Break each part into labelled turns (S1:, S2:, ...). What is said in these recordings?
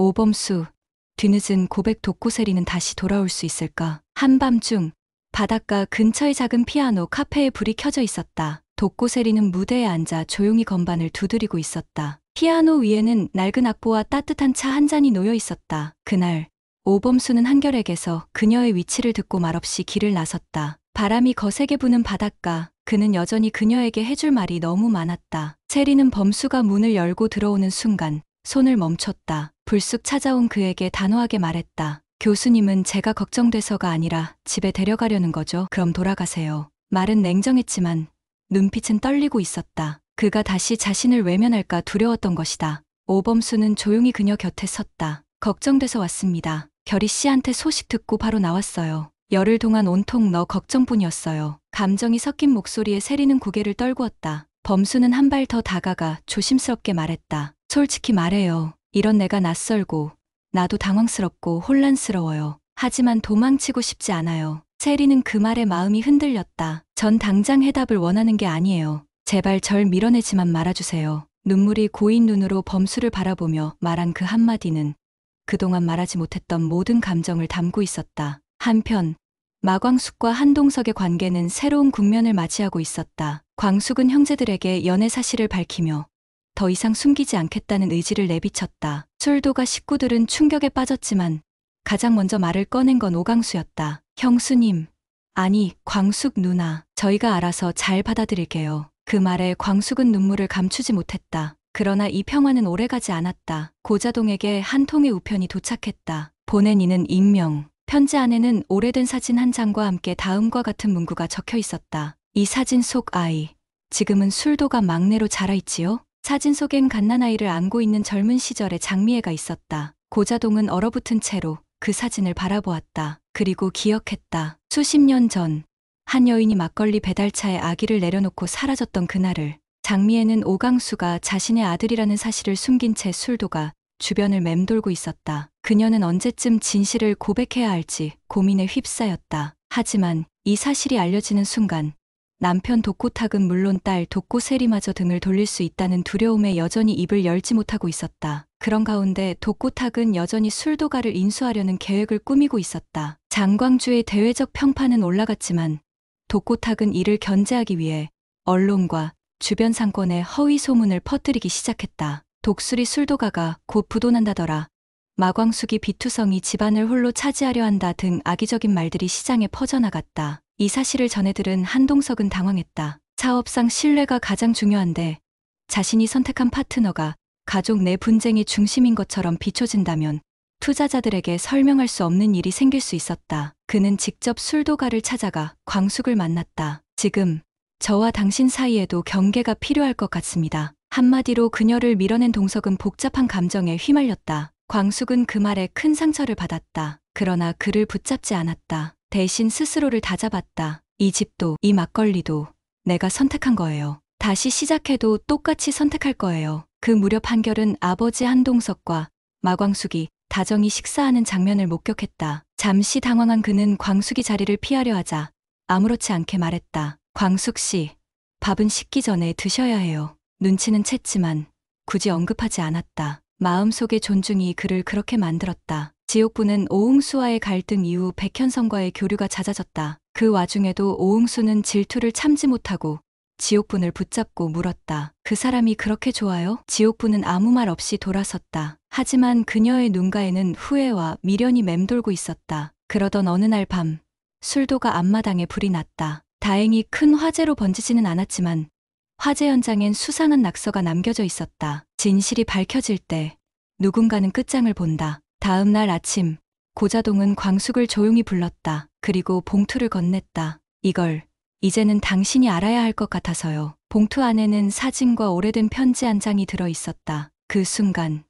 S1: 오범수, 뒤늦은 고백 독고세리는 다시 돌아올 수 있을까? 한밤중 바닷가 근처의 작은 피아노 카페에 불이 켜져 있었다. 독고세리는 무대에 앉아 조용히 건반을 두드리고 있었다. 피아노 위에는 낡은 악보와 따뜻한 차 한 잔이 놓여 있었다. 그날 오범수는 한결에게서 그녀의 위치를 듣고 말없이 길을 나섰다. 바람이 거세게 부는 바닷가, 그는 여전히 그녀에게 해줄 말이 너무 많았다. 세리는 범수가 문을 열고 들어오는 순간 손을 멈췄다. 불쑥 찾아온 그에게 단호하게 말했다. 교수님은 제가 걱정돼서가 아니라 집에 데려가려는 거죠. 그럼 돌아가세요. 말은 냉정했지만 눈빛은 떨리고 있었다. 그가 다시 자신을 외면할까 두려웠던 것이다. 오범수는 조용히 그녀 곁에 섰다. 걱정돼서 왔습니다. 결희 씨한테 소식 듣고 바로 나왔어요. 열흘 동안 온통 너 걱정뿐이었어요. 감정이 섞인 목소리에 세리는 고개를 떨구었다. 범수는 한 발 더 다가가 조심스럽게 말했다. 솔직히 말해요. 이런 내가 낯설고 나도 당황스럽고 혼란스러워요. 하지만 도망치고 싶지 않아요. 세리는 그 말에 마음이 흔들렸다. 전 당장 해답을 원하는 게 아니에요. 제발 절 밀어내지만 말아주세요. 눈물이 고인 눈으로 범수를 바라보며 말한 그 한마디는 그동안 말하지 못했던 모든 감정을 담고 있었다. 한편 마광숙과 한동석의 관계는 새로운 국면을 맞이하고 있었다. 광숙은 형제들에게 연애 사실을 밝히며 더 이상 숨기지 않겠다는 의지를 내비쳤다. 술도가 식구들은 충격에 빠졌지만 가장 먼저 말을 꺼낸 건 오강수였다. 형수님, 아니 광숙 누나, 저희가 알아서 잘 받아들일게요. 그 말에 광숙은 눈물을 감추지 못했다. 그러나 이 평화는 오래가지 않았다. 고자동에게 한 통의 우편이 도착했다. 보낸 이는 익명. 편지 안에는 오래된 사진 한 장과 함께 다음과 같은 문구가 적혀 있었다. 이 사진 속 아이, 지금은 술도가 막내로 자라있지요? 사진 속엔 갓난아이를 안고 있는 젊은 시절의 장미애가 있었다. 고자동은 얼어붙은 채로 그 사진을 바라보았다. 그리고 기억했다. 수십 년 전, 한 여인이 막걸리 배달차에 아기를 내려놓고 사라졌던 그날을. 장미애는 오강수가 자신의 아들이라는 사실을 숨긴 채 술도가 주변을 맴돌고 있었다. 그녀는 언제쯤 진실을 고백해야 할지 고민에 휩싸였다. 하지만 이 사실이 알려지는 순간 남편 독고탁은 물론 딸 독고세리마저 등을 돌릴 수 있다는 두려움에 여전히 입을 열지 못하고 있었다. 그런 가운데 독고탁은 여전히 술도가를 인수하려는 계획을 꾸미고 있었다. 장광주의 대외적 평판은 올라갔지만 독고탁은 이를 견제하기 위해 언론과 주변 상권에 허위 소문을 퍼뜨리기 시작했다. 독수리 술도가가 곧 부도난다더라. 마광숙이 비투성이 집안을 홀로 차지하려 한다 등 악의적인 말들이 시장에 퍼져나갔다. 이 사실을 전해들은 한동석은 당황했다. 사업상 신뢰가 가장 중요한데 자신이 선택한 파트너가 가족 내 분쟁의 중심인 것처럼 비춰진다면 투자자들에게 설명할 수 없는 일이 생길 수 있었다. 그는 직접 술도가를 찾아가 광숙을 만났다. 지금 저와 당신 사이에도 경계가 필요할 것 같습니다. 한마디로 그녀를 밀어낸 동석은 복잡한 감정에 휘말렸다. 광숙은 그 말에 큰 상처를 받았다. 그러나 그를 붙잡지 않았다. 대신 스스로를 다잡았다. 이 집도 이 막걸리도 내가 선택한 거예요. 다시 시작해도 똑같이 선택할 거예요. 그 무렵 한결은 아버지 한동석과 마광숙이 다정히 식사하는 장면을 목격했다. 잠시 당황한 그는 광숙이 자리를 피하려 하자 아무렇지 않게 말했다. 광숙 씨, 밥은 식기 전에 드셔야 해요. 눈치는 챘지만 굳이 언급하지 않았다. 마음속의 존중이 그를 그렇게 만들었다. 지옥부는 오응수와의 갈등 이후 백현성과의 교류가 잦아졌다. 그 와중에도 오응수는 질투를 참지 못하고 지옥분을 붙잡고 물었다. 그 사람이 그렇게 좋아요? 지옥부는 아무 말 없이 돌아섰다. 하지만 그녀의 눈가에는 후회와 미련이 맴돌고 있었다. 그러던 어느 날 밤, 술도가 앞마당에 불이 났다. 다행히 큰 화재로 번지지는 않았지만 화재 현장엔 수상한 낙서가 남겨져 있었다. 진실이 밝혀질 때 누군가는 끝장을 본다. 다음 날 아침, 고자동은 광숙을 조용히 불렀다. 그리고 봉투를 건넸다. 이걸 이제는 당신이 알아야 할 것 같아서요. 봉투 안에는 사진과 오래된 편지 한 장이 들어 있었다. 그 순간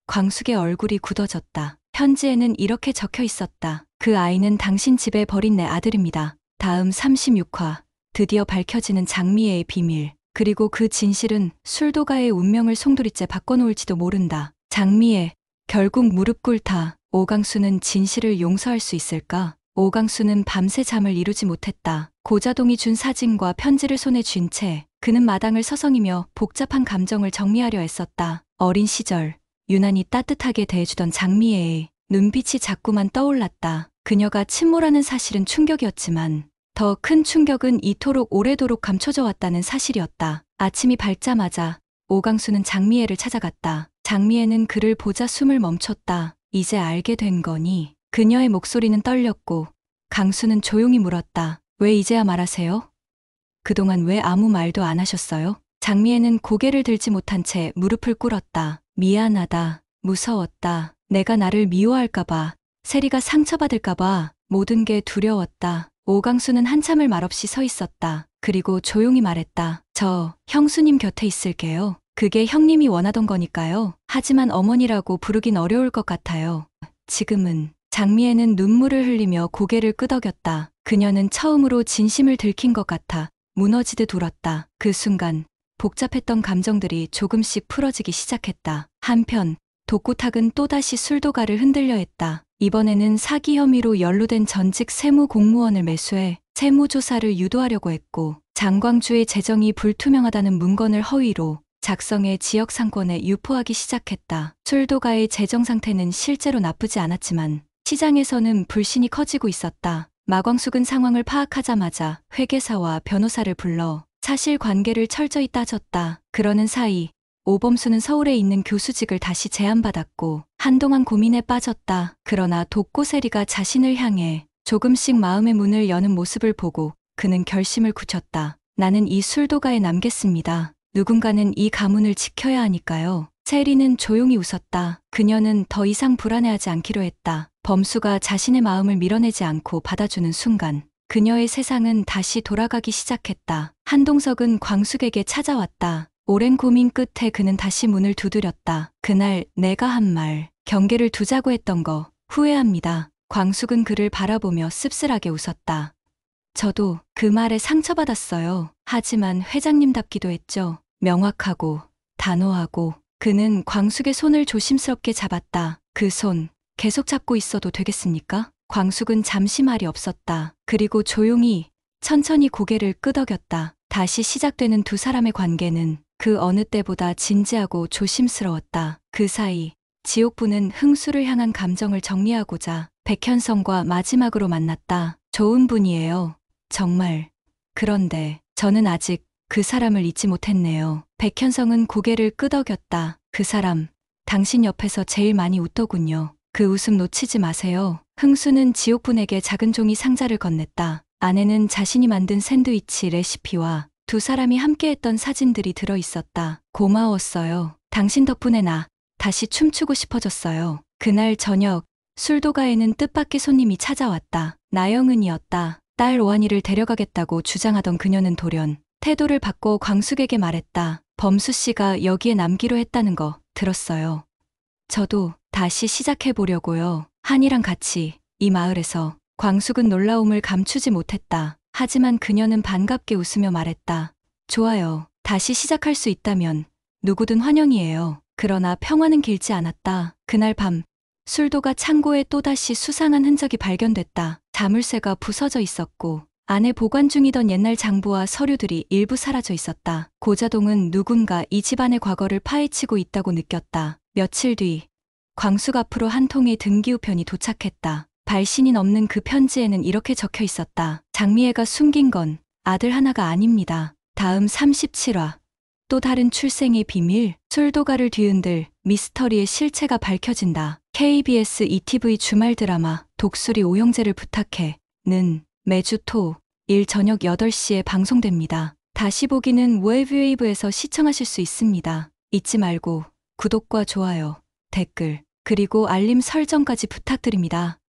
S1: 광숙의 얼굴이 굳어졌다. 편지에는 이렇게 적혀 있었다. 그 아이는 당신 집에 버린 내 아들입니다. 다음 36화, 드디어 밝혀지는 장미애의 비밀. 그리고 그 진실은 술도가의 운명을 송두리째 바꿔놓을지도 모른다. 장미애, 결국 무릎 꿇다. 오강수는 진실을 용서할 수 있을까? 오강수는 밤새 잠을 이루지 못했다. 고자동이 준 사진과 편지를 손에 쥔 채 그는 마당을 서성이며 복잡한 감정을 정리하려 애썼다. 어린 시절, 유난히 따뜻하게 대해주던 장미애의 눈빛이 자꾸만 떠올랐다. 그녀가 침몰하는 사실은 충격이었지만 더 큰 충격은 이토록 오래도록 감춰져 왔다는 사실이었다. 아침이 밝자마자 오강수는 장미애를 찾아갔다. 장미애는 그를 보자 숨을 멈췄다. 이제 알게 된 거니? 그녀의 목소리는 떨렸고 강수는 조용히 물었다. 왜 이제야 말하세요? 그동안 왜 아무 말도 안 하셨어요? 장미애는 고개를 들지 못한 채 무릎을 꿇었다. 미안하다. 무서웠다. 내가 나를 미워할까봐, 세리가 상처받을까봐 모든 게 두려웠다. 오강수는 한참을 말없이 서 있었다. 그리고 조용히 말했다. 저 형수님 곁에 있을게요. 그게 형님이 원하던 거니까요. 하지만 어머니라고 부르긴 어려울 것 같아요. 지금은. 장미애는 눈물을 흘리며 고개를 끄덕였다. 그녀는 처음으로 진심을 들킨 것 같아 무너지듯 울었다. 그 순간 복잡했던 감정들이 조금씩 풀어지기 시작했다. 한편 독구탁은 또다시 술도가를 흔들려 했다. 이번에는 사기 혐의로 연루된 전직 세무 공무원을 매수해 세무조사를 유도하려고 했고, 장광주의 재정이 불투명하다는 문건을 허위로 작성해 지역 상권에 유포하기 시작했다. 술도가의 재정 상태는 실제로 나쁘지 않았지만 시장에서는 불신이 커지고 있었다. 마광숙은 상황을 파악하자마자 회계사와 변호사를 불러 사실관계를 철저히 따졌다. 그러는 사이 오범수는 서울에 있는 교수직을 다시 제안받았고 한동안 고민에 빠졌다. 그러나 독고세리가 자신을 향해 조금씩 마음의 문을 여는 모습을 보고 그는 결심을 굳혔다. 나는 이 술도가에 남겠습니다. 누군가는 이 가문을 지켜야 하니까요. 세리는 조용히 웃었다. 그녀는 더 이상 불안해하지 않기로 했다. 범수가 자신의 마음을 밀어내지 않고 받아주는 순간 그녀의 세상은 다시 돌아가기 시작했다. 한동석은 광숙에게 찾아왔다. 오랜 고민 끝에 그는 다시 문을 두드렸다. 그날 내가 한 말, 경계를 두자고 했던 거 후회합니다. 광숙은 그를 바라보며 씁쓸하게 웃었다. 저도 그 말에 상처받았어요. 하지만 회장님답기도 했죠. 명확하고 단호하고. 그는 광숙의 손을 조심스럽게 잡았다. 그 손 계속 잡고 있어도 되겠습니까? 광숙은 잠시 말이 없었다. 그리고 조용히 천천히 고개를 끄덕였다. 다시 시작되는 두 사람의 관계는 그 어느 때보다 진지하고 조심스러웠다. 그 사이 지옥부는 흥수를 향한 감정을 정리하고자 백현성과 마지막으로 만났다. 좋은 분이에요. 정말. 그런데 저는 아직 그 사람을 잊지 못했네요. 백현성은 고개를 끄덕였다. 그 사람, 당신 옆에서 제일 많이 웃더군요. 그 웃음 놓치지 마세요. 흥수는 지옥분에게 작은 종이 상자를 건넸다. 안에는 자신이 만든 샌드위치 레시피와 두 사람이 함께했던 사진들이 들어 있었다. 고마웠어요. 당신 덕분에 나 다시 춤추고 싶어졌어요. 그날 저녁 술도가에는 뜻밖의 손님이 찾아왔다. 나영은이었다. 딸 오한이를 데려가겠다고 주장하던 그녀는 돌연 태도를 바꿔 광숙에게 말했다. 범수 씨가 여기에 남기로 했다는 거 들었어요. 저도 다시 시작해보려고요. 한이랑 같이 이 마을에서. 광숙은 놀라움을 감추지 못했다. 하지만 그녀는 반갑게 웃으며 말했다. 좋아요. 다시 시작할 수 있다면 누구든 환영이에요. 그러나 평화는 길지 않았다. 그날 밤 술도가 창고에 또다시 수상한 흔적이 발견됐다. 자물쇠가 부서져 있었고 안에 보관 중이던 옛날 장부와 서류들이 일부 사라져 있었다. 고자동은 누군가 이 집안의 과거를 파헤치고 있다고 느꼈다. 며칠 뒤 광숙 앞으로 한 통의 등기우편이 도착했다. 발신이 넘는 그 편지에는 이렇게 적혀 있었다. 장미애가 숨긴 건 아들 하나가 아닙니다. 다음 37화 또 다른 출생의 비밀. 술도가를 뒤흔들 미스터리의 실체가 밝혀진다. KBS ETV 주말 드라마 독수리 오형제를 부탁해는 매주 토 일 저녁 8시에 방송됩니다. 다시 보기는 웨이브에서 시청하실 수 있습니다. 잊지 말고 구독과 좋아요, 댓글, 그리고 알림 설정까지 부탁드립니다.